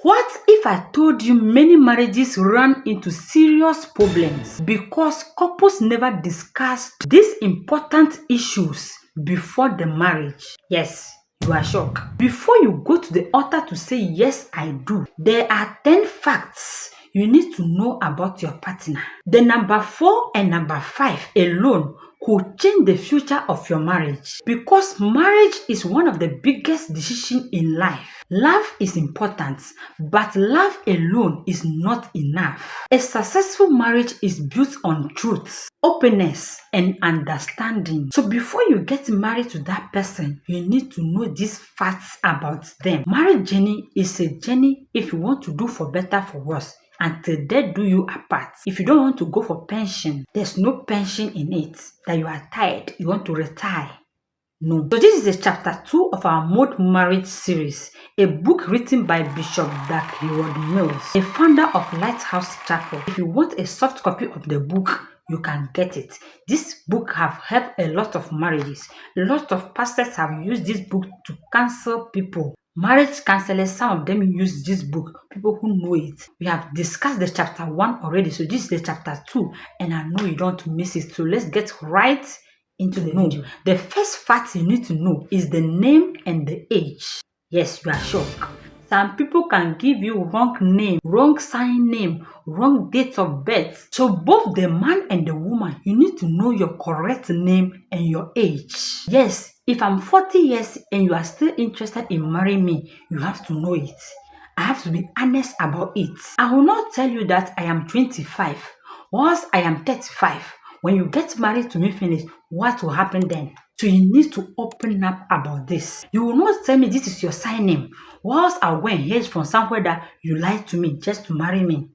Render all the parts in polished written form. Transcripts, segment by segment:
What if I told you many marriages run into serious problems because couples never discussed these important issues before the marriage? Yes, you are shocked. Before you go to the altar to say, yes, I do, there are 10 facts you need to know about your partner. The number 4 and number 5 alone could change the future of your marriage, because marriage is one of the biggest decisions in life. Love is important, but love alone is not enough. A successful marriage is built on truth, openness, and understanding. So before you get married to that person, you need to know these facts about them. Marriage journey is a journey if you want to do for better, for worse, until death do you apart. If you don't want to go for pension, there's no pension in it, that you are tired, you want to retire. No. So this is the chapter 2 of our Mode Marriage series, a book written by Bishop Heward, a founder of Lighthouse Chapel. If you want a soft copy of the book, you can get it. This book have helped a lot of marriages. A lot of pastors have used this book to counsel people. Marriage counselors, some of them use this book, people who know it. We have discussed the chapter 1 already, so this is the chapter 2, and I know you don't want to miss it. So let's get right into the video. The first fact you need to know is the name and the age. Yes, you are shocked. Some people can give you wrong name, wrong sign name, wrong date of birth. So both the man and the woman, you need to know your correct name and your age. Yes, if I'm 40 years and you are still interested in marrying me, you have to know it. I have to be honest about it. I will not tell you that I am 25, once I am 35. When you get married to me finish, what will happen then? So you need to open up about this. You will not tell me this is your sign name, whilst I'll go and hear from somewhere that you lied to me just to marry me,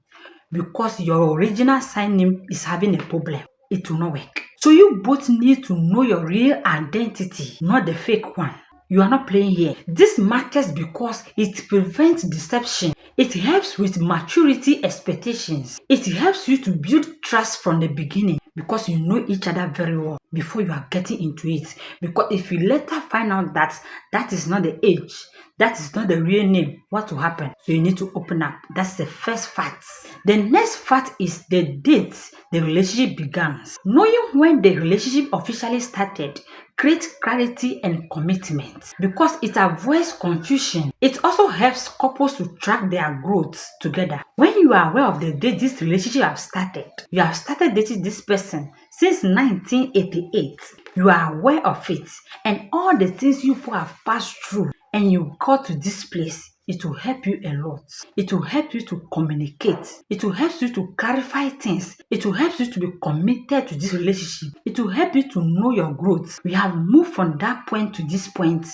because your original sign name is having a problem. It will not work. So you both need to know your real identity, not the fake one. You are not playing here. This matters because it prevents deception. It helps with maturity expectations. It helps you to build trust from the beginning, because you know each other very well before you are getting into it. Because if you later find out that that is not the age, that is not the real name, what will happen? So you need to open up. That's the first fact. The next fact is the date the relationship began. Knowing when the relationship officially started creates clarity and commitment, because it avoids confusion. It also helps couples to track their growth together. When you are aware of the date this relationship has started, you have started dating this person since 1988, you are aware of it and all the things you have passed through, and you got to this place, it will help you a lot. It will help you to communicate. It will help you to clarify things. It will help you to be committed to this relationship. It will help you to know your growth. We have moved from that point to this point.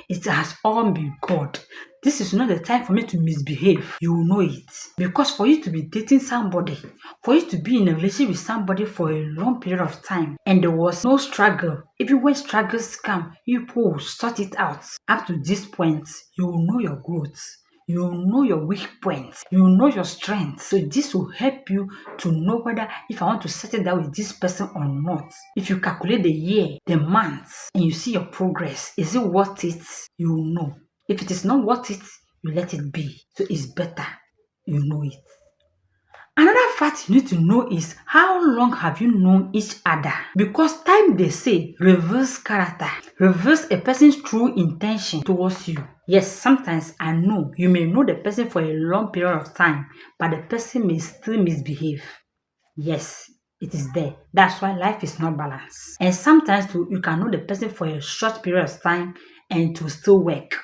It has all been God. This is not the time for me to misbehave. You will know it. Because for you to be dating somebody, for you to be in a relationship with somebody for a long period of time, and there was no struggle, even when struggles come, you will sort it out. Up to this point, you will know your growth. You will know your weak points. You will know your strengths. So this will help you to know whether if I want to settle down with this person or not. If you calculate the year, the months, and you see your progress, is it worth it? You will know. If it is not worth it, you let it be. So it's better you know it. Another fact you need to know is how long have you known each other? Because time, they say, reveals character, reveals a person's true intention towards you. Yes, sometimes I know you may know the person for a long period of time, but the person may still misbehave. Yes, it is there. That's why life is not balanced. And sometimes too, you can know the person for a short period of time and it will still work.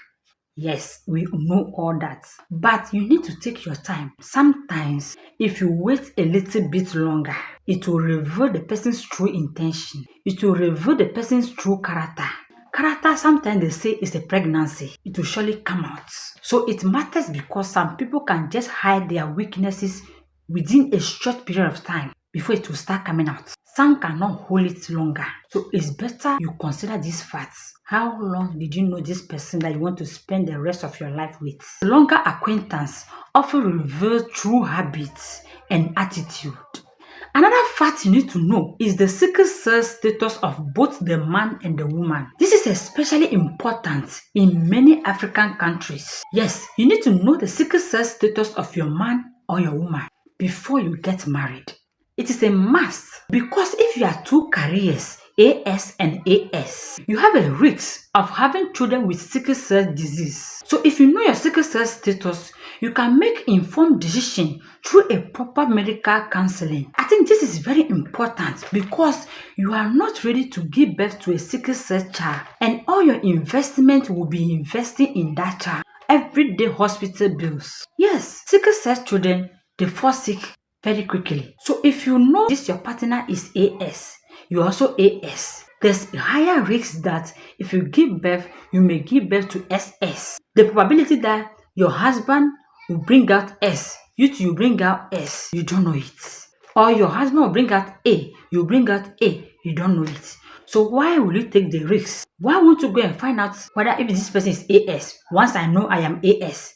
Yes, we know all that. But you need to take your time. Sometimes, if you wait a little bit longer, it will reveal the person's true intention. It will reveal the person's true character. Character, sometimes they say, is a pregnancy. It will surely come out. So it matters because some people can just hide their weaknesses within a short period of time before it will start coming out. Some cannot hold it longer. So it's better you consider these facts. How long did you know this person that you want to spend the rest of your life with? Longer acquaintance often reveal true habits and attitude. Another fact you need to know is the sickle cell status of both the man and the woman. This is especially important in many African countries. Yes, you need to know the sickle cell status of your man or your woman before you get married. It is a must because if you are two carriers, AS and AS, you have a risk of having children with sickle cell disease. So if you know your sickle cell status, you can make informed decision through a proper medical counseling. I think this is very important because you are not ready to give birth to a sickle cell child, and all your investment will be investing in that child. Everyday hospital bills. Yes, sickle cell children, they fall sick very quickly. So if you know this your partner is AS, you also AS, there's a higher risk that if you give birth, you may give birth to SS. The probability that your husband will bring out S, you bring out S, you don't know it. Or your husband will bring out A, you bring out A, you don't know it. So why will you take the risk? Why won't you go and find out whether if this person is AS? Once I know I am AS,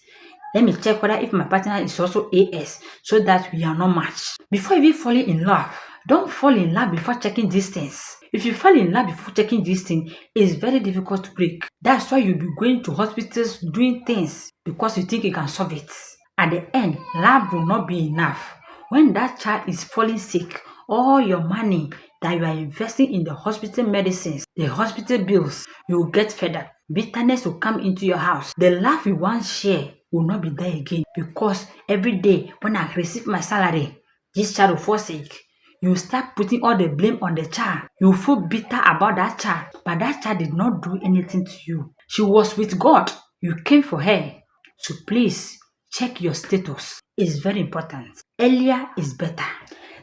let me check whether if my partner is also AS so that we are not matched. Before you even falling in love, don't fall in love before checking these things. If you fall in love before checking these things, it's very difficult to break. That's why you'll be going to hospitals doing things because you think you can solve it. At the end, love will not be enough. When that child is falling sick, all your money that you are investing in the hospital medicines, the hospital bills, you will get fed up. Bitterness will come into your house. The love you once share will not be there again because every day when I receive my salary, this child will fall sick. You start putting all the blame on the child. You feel bitter about that child, but that child did not do anything to you. She was with God. You came for her. So please check your status. It's very important. Earlier is better.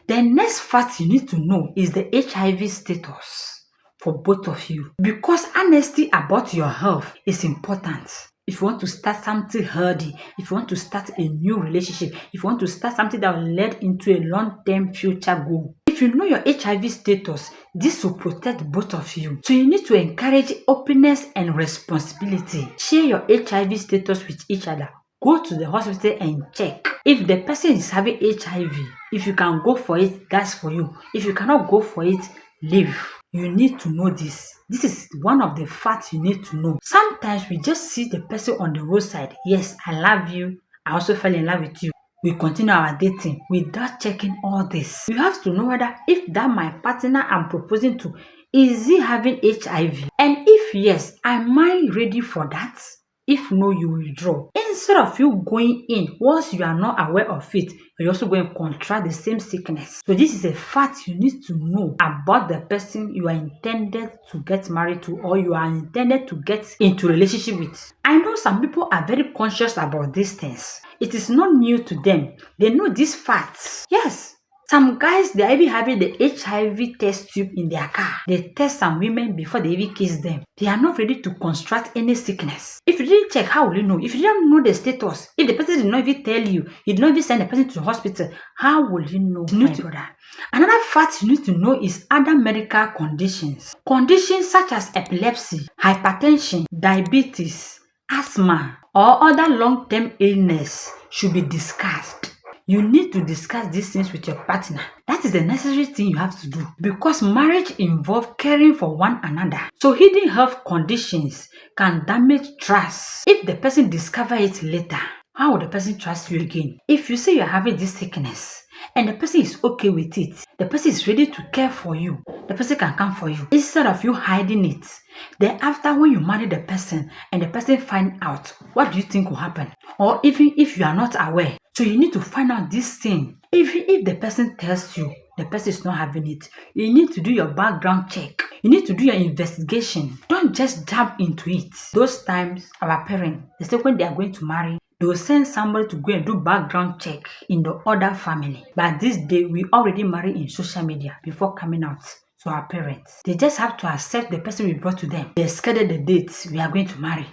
The next fact you need to know is the HIV status for both of you, because honesty about your health is important. If you want to start something healthy, if you want to start a new relationship, if you want to start something that will lead into a long-term future goal, if you know your HIV status, this will protect both of you. So you need to encourage openness and responsibility. Share your HIV status with each other. Go to the hospital and check. If the person is having HIV, if you can go for it, that's for you. If you cannot go for it, leave. You need to know this. This is one of the facts you need to know. Sometimes we just see the person on the roadside. Yes, I love you. I also fell in love with you. We continue our dating without checking all this. You have to know whether if that my partner I'm proposing to, is he having HIV? And if yes, am I ready for that? If no, you withdraw. Instead of you going in, once you are not aware of it, you're also going to contract the same sickness. So this is a fact you need to know about the person you are intended to get married to or you are intended to get into a relationship with. I know some people are very conscious about these things. It is not new to them. They know these facts. Yes. Some guys, they are even having the HIV test tube in their car. They test some women before they even kiss them. They are not ready to construct any sickness. If you didn't check, how will you know? If you don't know the status, if the person did not even tell you, you did not even send the person to the hospital, how will you know, my brother? Another fact you need to know is other medical conditions. Conditions such as epilepsy, hypertension, diabetes, asthma, or other long-term illness should be discussed. You need to discuss these things with your partner. That is the necessary thing you have to do because marriage involves caring for one another. So hidden health conditions can damage trust. If the person discovers it later, how will the person trust you again? If you say you're having this sickness and the person is okay with it, the person is ready to care for you, the person can come for you. Instead of you hiding it, then after when you marry the person and the person find out, what do you think will happen? Or even if you are not aware, so you need to find out this thing. If the person tells you the person is not having it, you need to do your background check. You need to do your investigation. Don't just jump into it. Those times, our parents, they say when they are going to marry, they will send somebody to go and do background check in the other family. But this day, we already marry in social media before coming out to our parents. They just have to accept the person we brought to them. They schedule the dates we are going to marry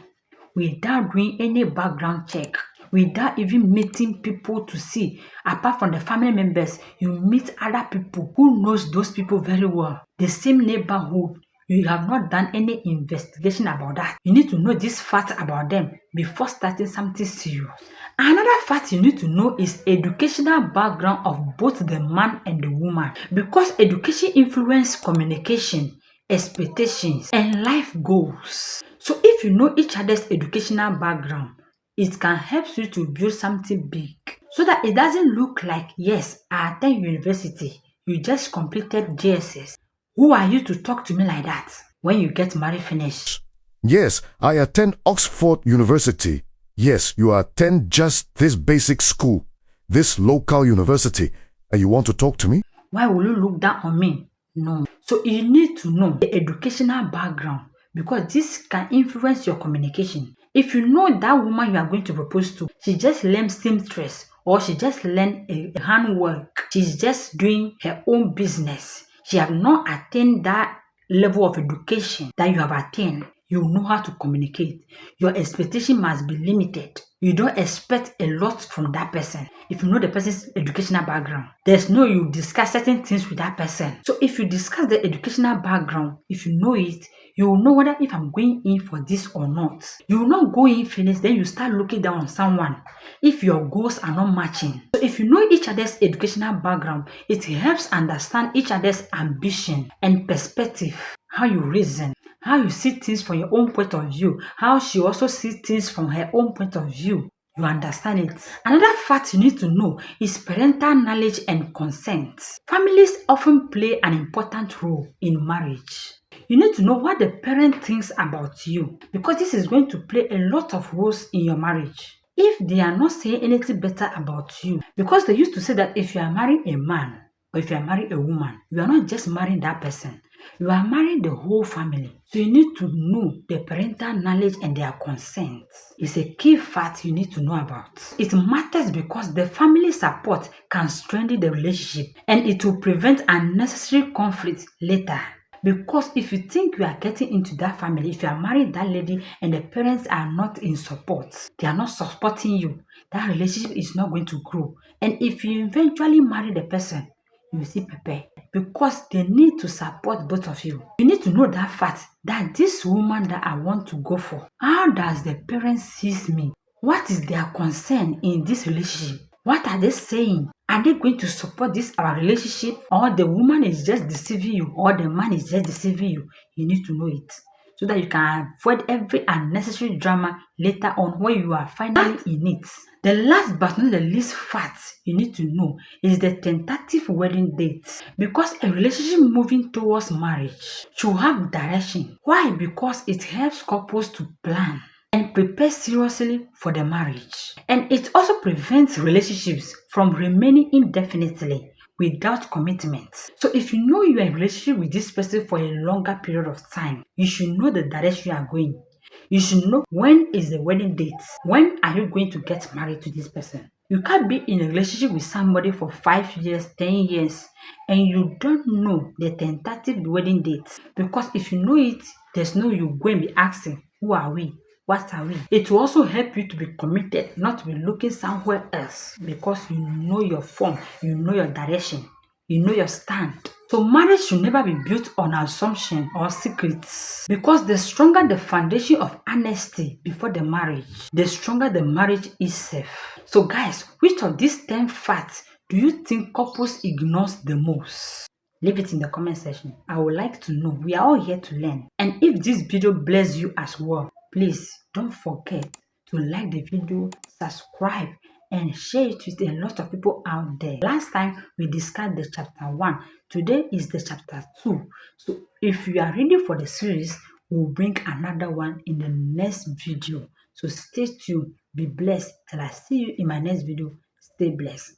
without doing any background check, without even meeting people to see. Apart from the family members, you meet other people who knows those people very well. The same neighborhood, you have not done any investigation about that. You need to know this fact about them before starting something serious. Another fact you need to know is educational background of both the man and the woman, because education influences communication, expectations, and life goals. So if you know each other's educational background, it can help you to build something big so that it doesn't look like, yes, I attend university, you just completed JSS. Who are you to talk to me like that when you get married finished? Yes, I attend Oxford University. Yes, you attend just this basic school, this local university, and you want to talk to me? Why will you look down on me? No. So you need to know the educational background, because this can influence your communication. If you know that woman you are going to propose to, she just learned seamstress, or she just learned a handwork, she's just doing her own business, she have not attained that level of education that you have attained, you know how to communicate. Your expectation must be limited. You don't expect a lot from that person. If you know the person's educational background, there's no you discuss certain things with that person. So if you discuss the educational background, if you know it, you will know whether if I'm going in for this or not. You will not go in finish, then you start looking down on someone if your goals are not matching. So if you know each other's educational background, it helps understand each other's ambition and perspective, how you reason, how you see things from your own point of view, how she also sees things from her own point of view. You understand it. Another fact you need to know is parental knowledge and consent. Families often play an important role in marriage. You need to know what the parent thinks about you, because this is going to play a lot of roles in your marriage. If they are not saying anything better about you, because they used to say that if you are marrying a man or if you are marrying a woman, you are not just marrying that person, you are marrying the whole family. So you need to know the parental knowledge and their consent. It's a key fact you need to know about. It matters because the family support can strengthen the relationship and it will prevent unnecessary conflict later. Because if you think you are getting into that family, if you are married that lady and the parents are not in support, they are not supporting you, that relationship is not going to grow. And if you eventually marry the person, you will see Pepe, because they need to support both of you. You need to know that fact, that this woman that I want to go for, how does the parents see me? What is their concern in this relationship? What are they saying? Are they going to support this our relationship, or the woman is just deceiving you, or the man is just deceiving you? You need to know it so that you can avoid every unnecessary drama later on when you are finally in it. The last but not the least fact you need to know is the tentative wedding date, because a relationship moving towards marriage should have direction. Why? Because it helps couples to plan and prepare seriously for the marriage. And it also prevents relationships from remaining indefinitely without commitment. So if you know you are in a relationship with this person for a longer period of time, you should know the direction you are going. You should know when is the wedding date. When are you going to get married to this person? You can't be in a relationship with somebody for 5 years, 10 years, and you don't know the tentative wedding date. Because if you know it, there's no you going to be asking, who are we? What are we? It will also help you to be committed, not to be looking somewhere else, because you know your form, you know your direction, you know your stand. So marriage should never be built on assumption or secrets, because the stronger the foundation of honesty before the marriage, the stronger the marriage itself. So guys, which of these 10 facts do you think couples ignores the most? Leave it in the comment section. I would like to know. We are all here to learn. And if this video bless you as well, please don't forget to like the video, subscribe, and share it with a lot of people out there. Last time we discussed the chapter 1. Today is the chapter 2. So if you are ready for the series, we'll bring another one in the next video. So stay tuned. Be blessed. Till I see you in my next video. Stay blessed.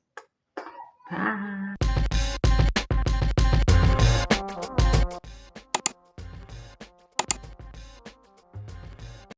Bye.